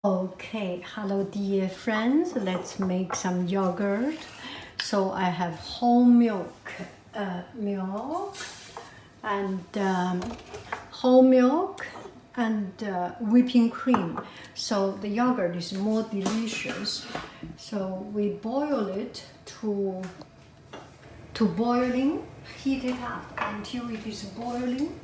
Okay, hello dear friends, let's make some yogurt. So I have whole milk, and whole milk and whipping cream. So the yogurt is more delicious. So we boil it to boiling, heat it up until it is boiling.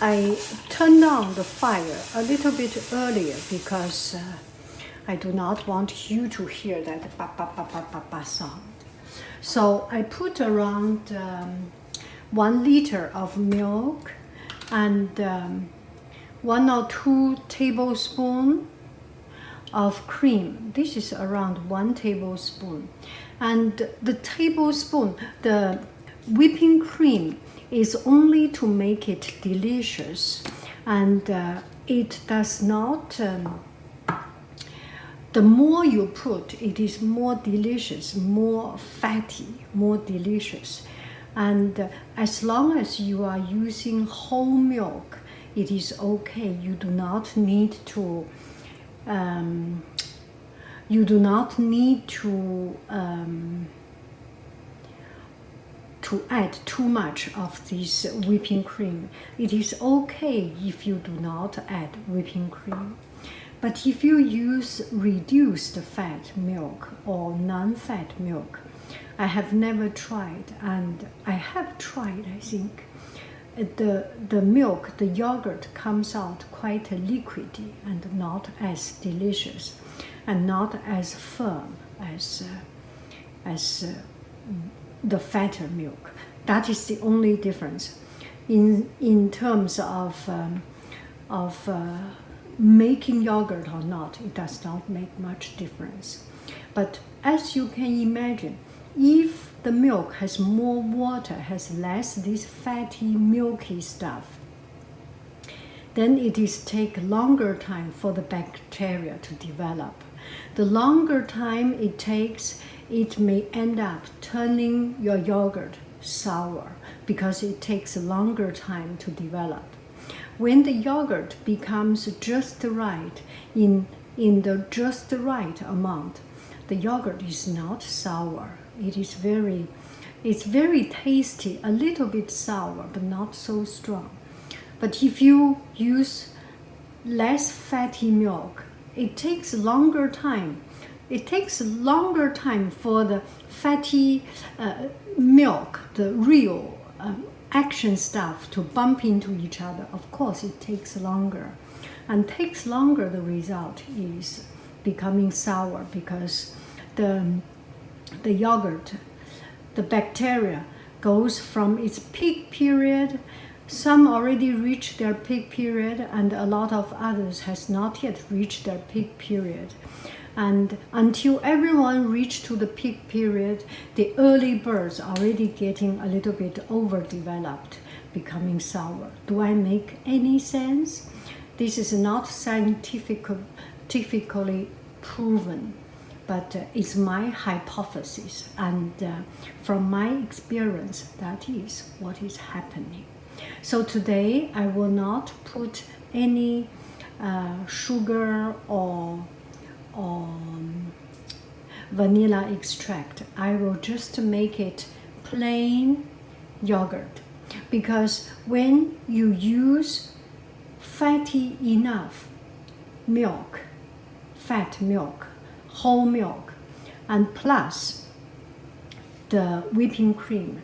I turned on the fire a little bit earlier because I do not want you to hear that ba ba ba ba ba ba sound. So I put around 1 liter of milk and 1 or 2 tablespoons of cream. This is around 1 tablespoon. And the whipping cream is only to make it delicious, and it does not, the more you put, it is more delicious, more fatty, more delicious. And as long as you are using whole milk, it is okay. You do not need to add too much of this whipping cream. It is okay if you do not add whipping cream. But if you use reduced fat milk or non-fat milk, I have never tried, and I have tried, I think. The milk, the yogurt comes out quite liquidy and not as delicious and not as firm as the fatter milk. That is the only difference. In terms of making yogurt or not, it does not make much difference. But as you can imagine, if the milk has more water, has less this fatty, milky stuff, then it is take longer time for the bacteria to develop. The longer time it takes, it may end up turning your yogurt sour because it takes a longer time to develop. When the yogurt becomes just right, in the just right amount, the yogurt is not sour. It's very tasty, a little bit sour, but not so strong. But if you use less fatty milk, it takes longer time. It takes longer time for the fatty milk, the real action stuff, to bump into each other. Of course, it takes longer. And takes longer, the result is becoming sour because the yogurt, the bacteria goes from its peak period. Some already reached their peak period, and a lot of others has not yet reached their peak period. And until everyone reached to the peak period, the early birds are already getting a little bit overdeveloped, becoming sour. Do I make any sense? This is not scientifically proven, but it's my hypothesis, and from my experience, that is what is happening. So today I will not put any sugar or vanilla extract. I will just make it plain yogurt, because when you use fatty enough milk, fat milk, whole milk, and plus the whipping cream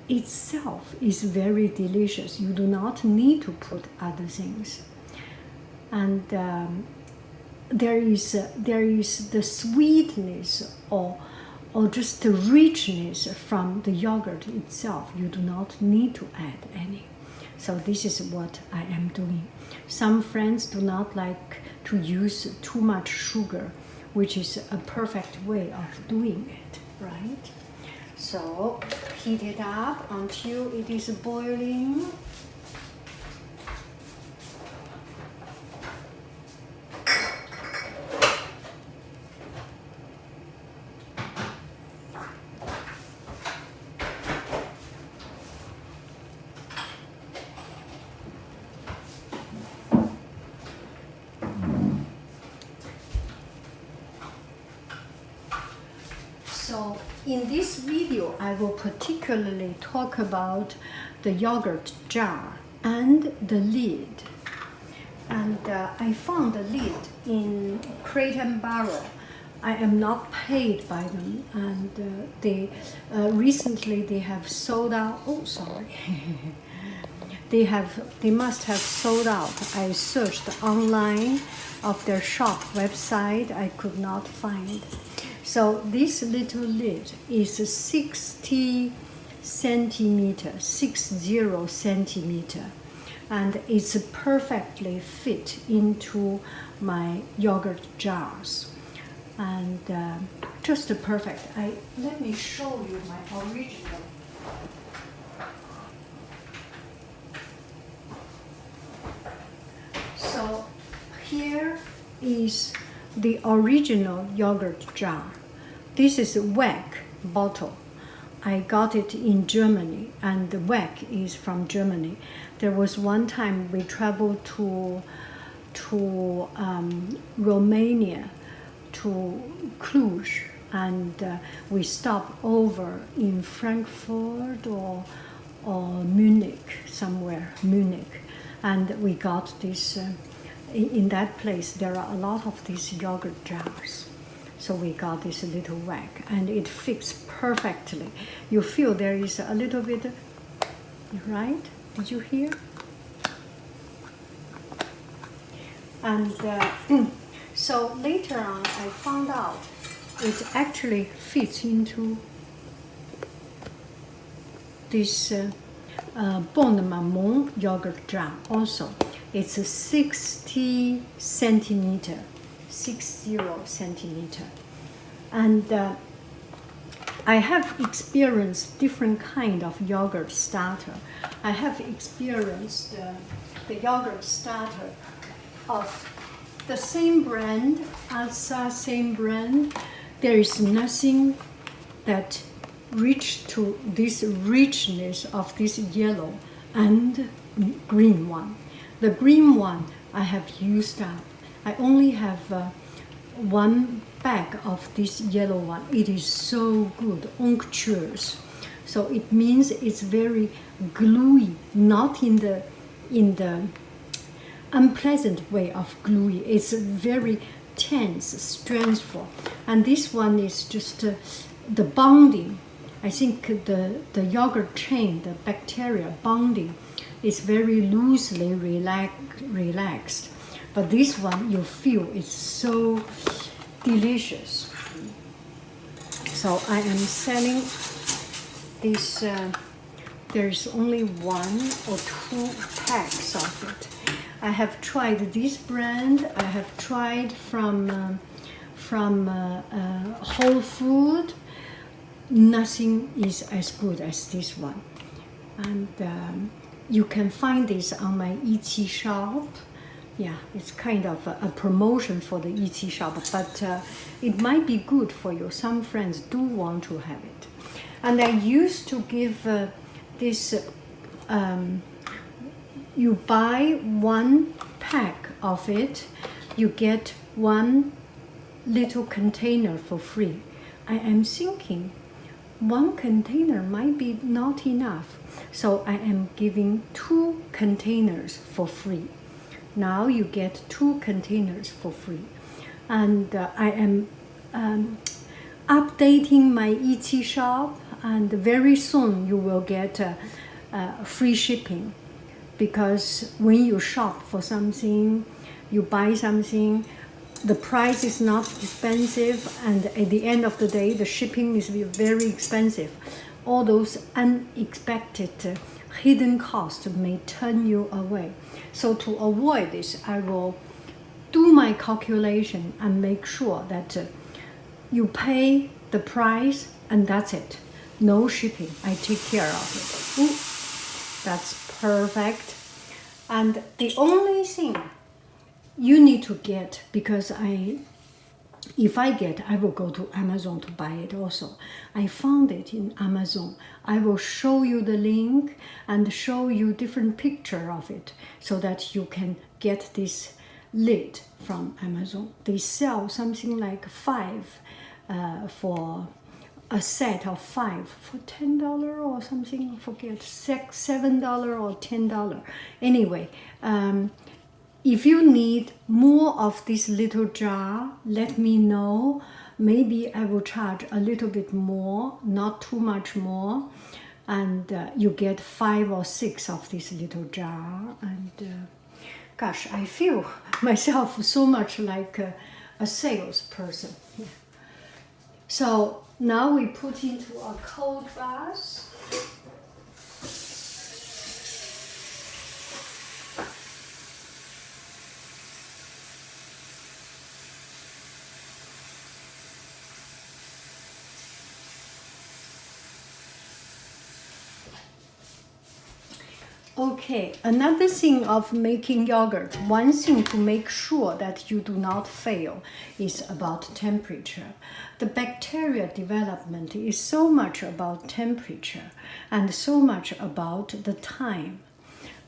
itself is very delicious. You do not need to put other things. And there is the sweetness or just the richness from the yogurt itself. You do not need to add any. So this is what I am doing. Some friends do not like to use too much sugar, which is a perfect way of doing it, right? So heat it up until it is boiling. in this video, I will particularly talk about the yogurt jar and the lid. And I found the lid in Crate and Barrel. I am not paid by them, and they recently they have sold out. Oh, sorry. They must have sold out. I searched online of their shop website. I could not find. So this little lid is 60 centimeter, 60 centimeter, and it's perfectly fit into my yogurt jars, and just perfect. Let me show you my original. So here is the original yogurt jar. This is a Weck bottle. I got it in Germany, and the Weck is from Germany. There was one time we traveled to Romania, to Cluj, and we stopped over in Frankfurt or Munich, somewhere, Munich. And we got this, in that place there are a lot of these yogurt jars. So we got this little Weck, and it fits perfectly. You feel there is a little bit, right? Did you hear? And so later on I found out it actually fits into this Bon Maman yogurt jar also. It's a 60 centimeter, 60 centimeter. And I have experienced different kind of yogurt starter. I have experienced the yogurt starter of the same brand, Alsa, same brand. There is nothing that reach to this richness of this yellow and green one. The green one I have used up. I only have one bag of this yellow one. It is so good, unctuous. So it means it's very gluey, not in the unpleasant way of gluey. It's very tense, strengthful. And this one is just the bonding. I think the yogurt chain, the bacteria bonding, is very loosely relaxed. But this one, you feel it's so delicious. So I am selling this. There's only 1 or 2 packs of it. I have tried this brand. I have tried from Whole Food. Nothing is as good as this one. And you can find this on my Etsy shop. Yeah, it's kind of a promotion for the Etsy shop, but it might be good for you. Some friends do want to have it. And I used to give this, you buy 1 pack of it, you get 1 little container for free. I am thinking 1 container might be not enough. So I am giving 2 containers for free. Now you get 2 containers for free. And I am updating my Etsy shop, and very soon you will get free shipping. Because when you shop for something, you buy something, the price is not expensive, and at the end of the day, the shipping is very expensive. All those unexpected hidden costs may turn you away. So to avoid this, I will do my calculation and make sure that you pay the price, and that's it. No shipping. I take care of it. Ooh, that's perfect. And the only thing you need to get, because if I get, I will go to Amazon to buy it also. I found it in Amazon. I will show you the link and show you different picture of it so that you can get this lid from Amazon. They sell something like 5 for a set of 5 for $10 or something, I forget, $7 or $10. Anyway, if you need more of this little jar, let me know. Maybe I will charge a little bit more, not too much more. And you get 5 or 6 of this little jar. And gosh, I feel myself so much like a salesperson. Yeah. So now we put into a cold bath. Okay, another thing of making yogurt, one thing to make sure that you do not fail is about temperature. The bacteria development is so much about temperature and so much about the time.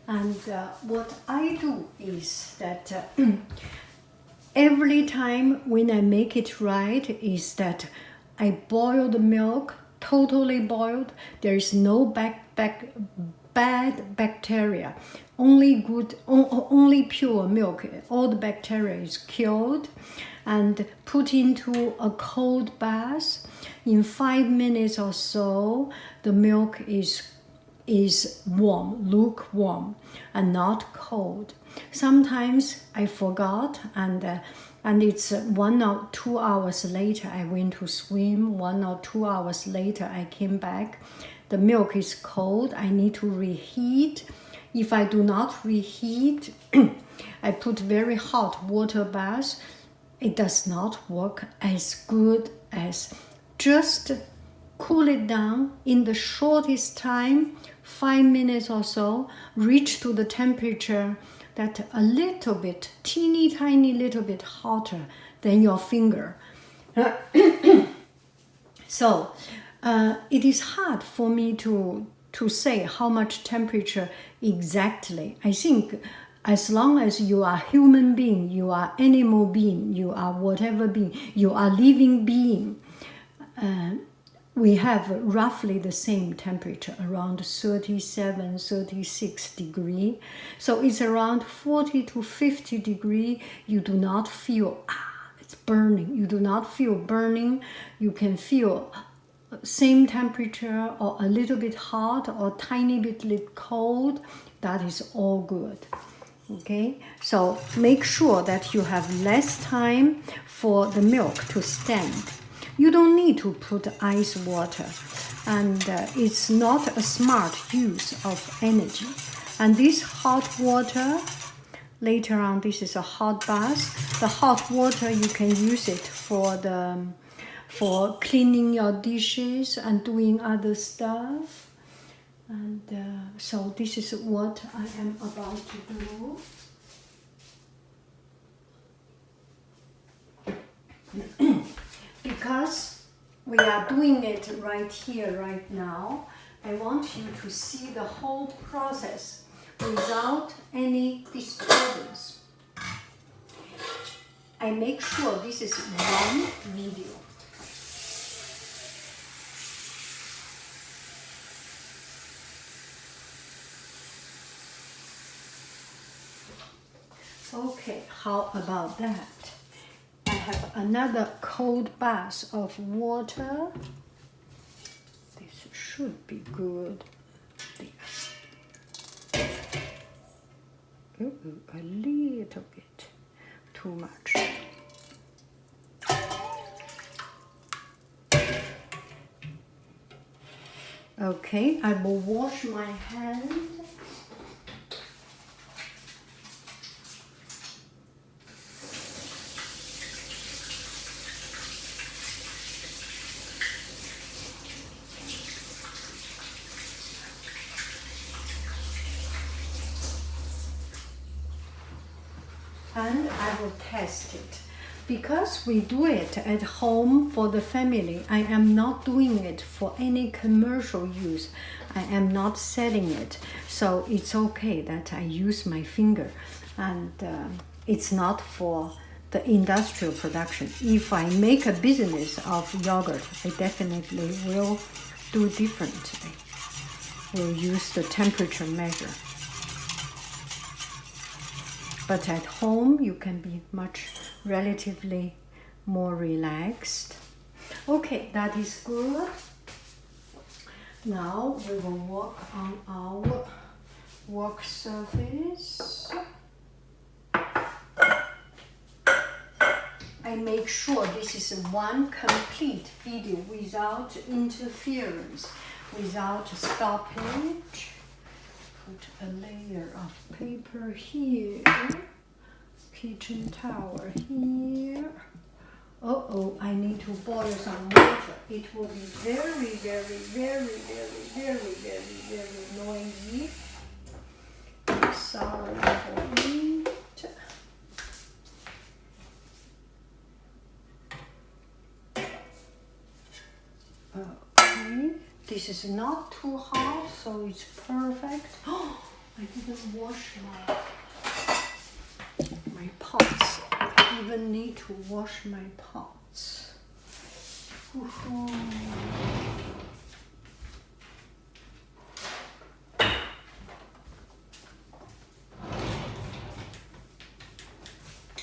And what I do is that every time when I make it right is that I boil the milk, totally boiled. There is no bad bacteria, only good, only pure milk. All the bacteria is killed, and put into a cold bath. In 5 minutes or so, the milk is warm, lukewarm, and not cold. Sometimes I forgot, and it's 1 or 2 hours later I went to swim. 1 or 2 hours later I came back. The milk is cold. I need to reheat. If I do not reheat, I put very hot water bath. It does not work as good as just cool it down in the shortest time, 5 minutes or so, reach to the temperature that a little bit, teeny tiny little bit hotter than your finger. So it is hard for me to say how much temperature exactly. I think as long as you are human being, you are animal being, you are whatever being, you are living being, we have roughly the same temperature, around 37, 36 degrees. So it's around 40 to 50 degrees. You do not feel, it's burning. You do not feel burning. You can feel same temperature or a little bit hot or tiny bit cold. That is all good. Okay, so make sure that you have less time for the milk to stand. You don't need to put ice water, and it's not a smart use of energy. And this hot water, later on, this is a hot bath. The hot water, you can use it for cleaning your dishes and doing other stuff. And so this is what I am about to do. Because we are doing it right here, right now, I want you to see the whole process without any disturbance. I make sure this is one video. Okay, how about that? I have another cold bath of water. This should be good. A little bit too much. Okay, I will wash my hand. And I will test it. Because we do it at home for the family, I am not doing it for any commercial use. I am not selling it. So it's okay that I use my finger. And it's not for the industrial production. If I make a business of yogurt, I definitely will do differently. We'll use the temperature measure. But at home, you can be much relatively more relaxed. Okay, that is good. Now we will work on our work surface. I make sure this is one complete video without interference, without stoppage. Put a layer of paper here, kitchen towel here. Uh-oh, I need to boil some water. It will be very, very, very, very, very, very, very noisy. Sorry for it. Okay, this is not too hot, so it's perfect. Oh, I didn't wash my pots. I even need to wash my pots.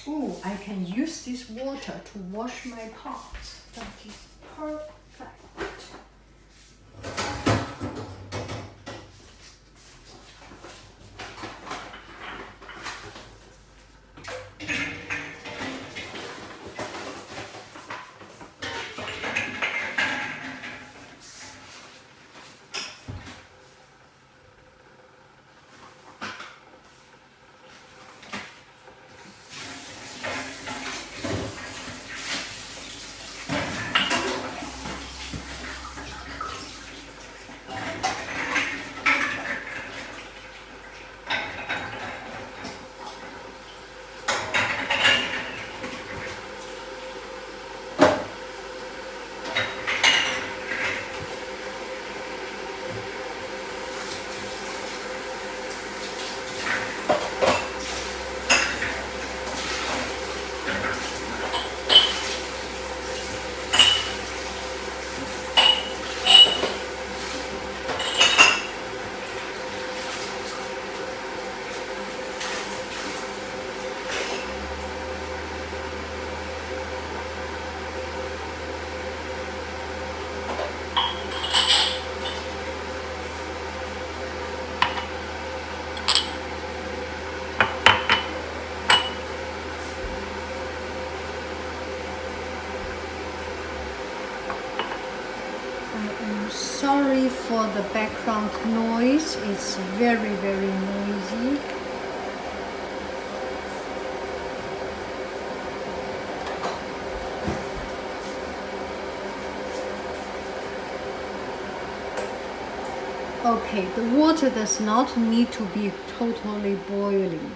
Oh, I can use this water to wash my pots. That is perfect. Sorry for the background noise, it's very, very noisy. Okay, the water does not need to be totally boiling.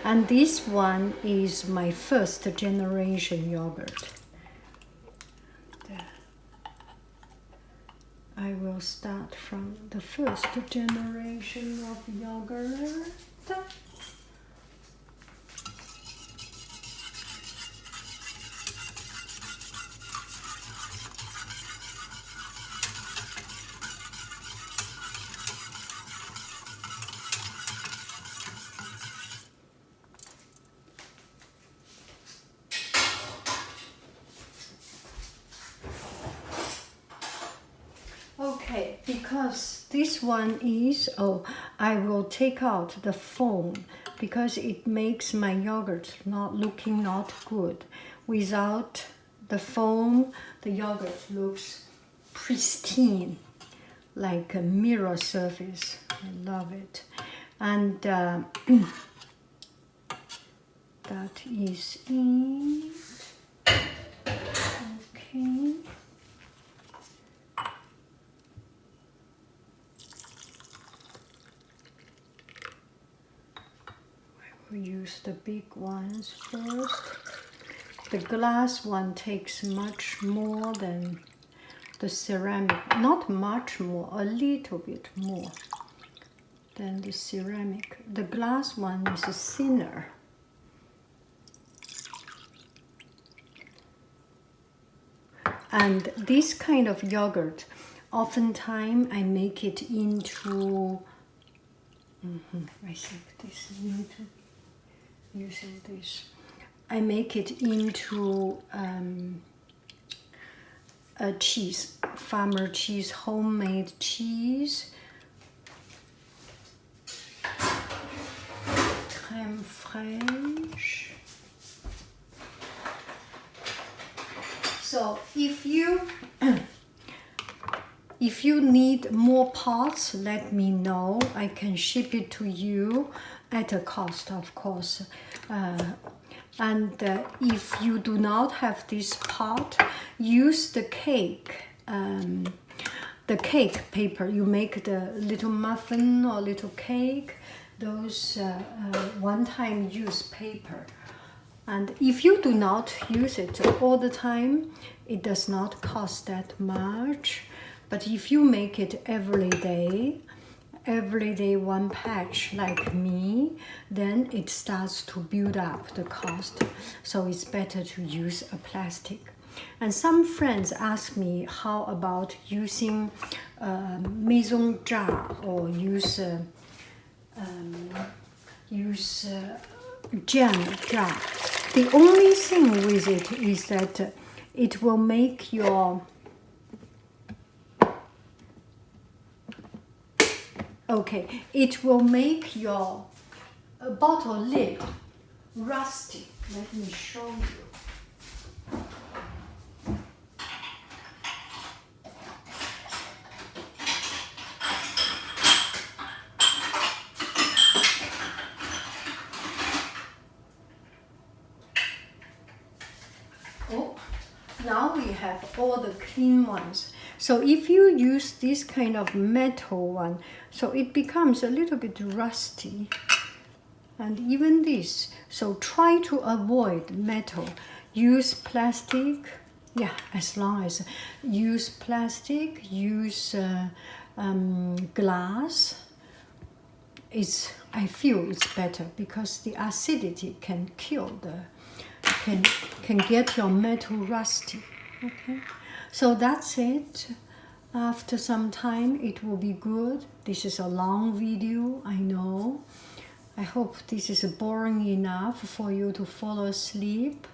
And this one is my first generation yogurt. I will start from the first generation of yogurt. Okay, because this one is, I will take out the foam because it makes my yogurt not good. Without the foam, the yogurt looks pristine, like a mirror surface. I love it. And that is it. Okay. We use the big ones first. The glass one takes much more than the ceramic. Not much more, a little bit more than the ceramic. The glass one is thinner. And this kind of yogurt, oftentimes I make it into, I think this need to using this. I make it into a cheese, farmer cheese, homemade cheese, crème fraîche. So if you need more pots, let me know. I can ship it to you at a cost, of course. And if you do not have this pot, use the cake paper. You make the little muffin or little cake, those one-time use paper. And if you do not use it all the time, it does not cost that much. But if you make it every day one patch like me, then it starts to build up the cost. So it's better to use a plastic. And some friends ask me, how about using maison jar or use jam jar? The only thing with it is that it will make your it will make your bottle lid rusty. Let me show you. Oh, now we have all the clean ones. So if you use this kind of metal one, so it becomes a little bit rusty. And even this, so try to avoid metal. Use plastic, yeah, as long as use plastic, use glass. I feel it's better because the acidity can kill can get your metal rusty. Okay, so that's it. After some time it will be good. This is a long video, I know. I hope this is boring enough for you to fall asleep.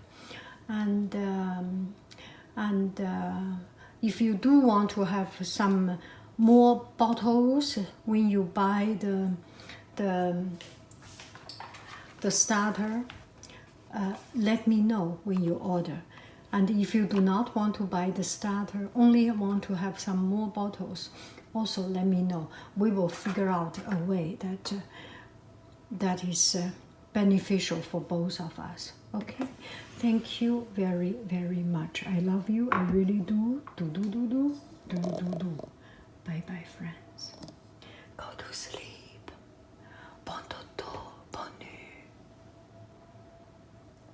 And if you do want to have some more bottles when you buy the starter, let me know when you order. And if you do not want to buy the starter, only want to have some more bottles, also let me know. We will figure out a way that is beneficial for both of us. Okay? Thank you very, very much. I love you. I really do. Do. Bye-bye, friends. Go to sleep.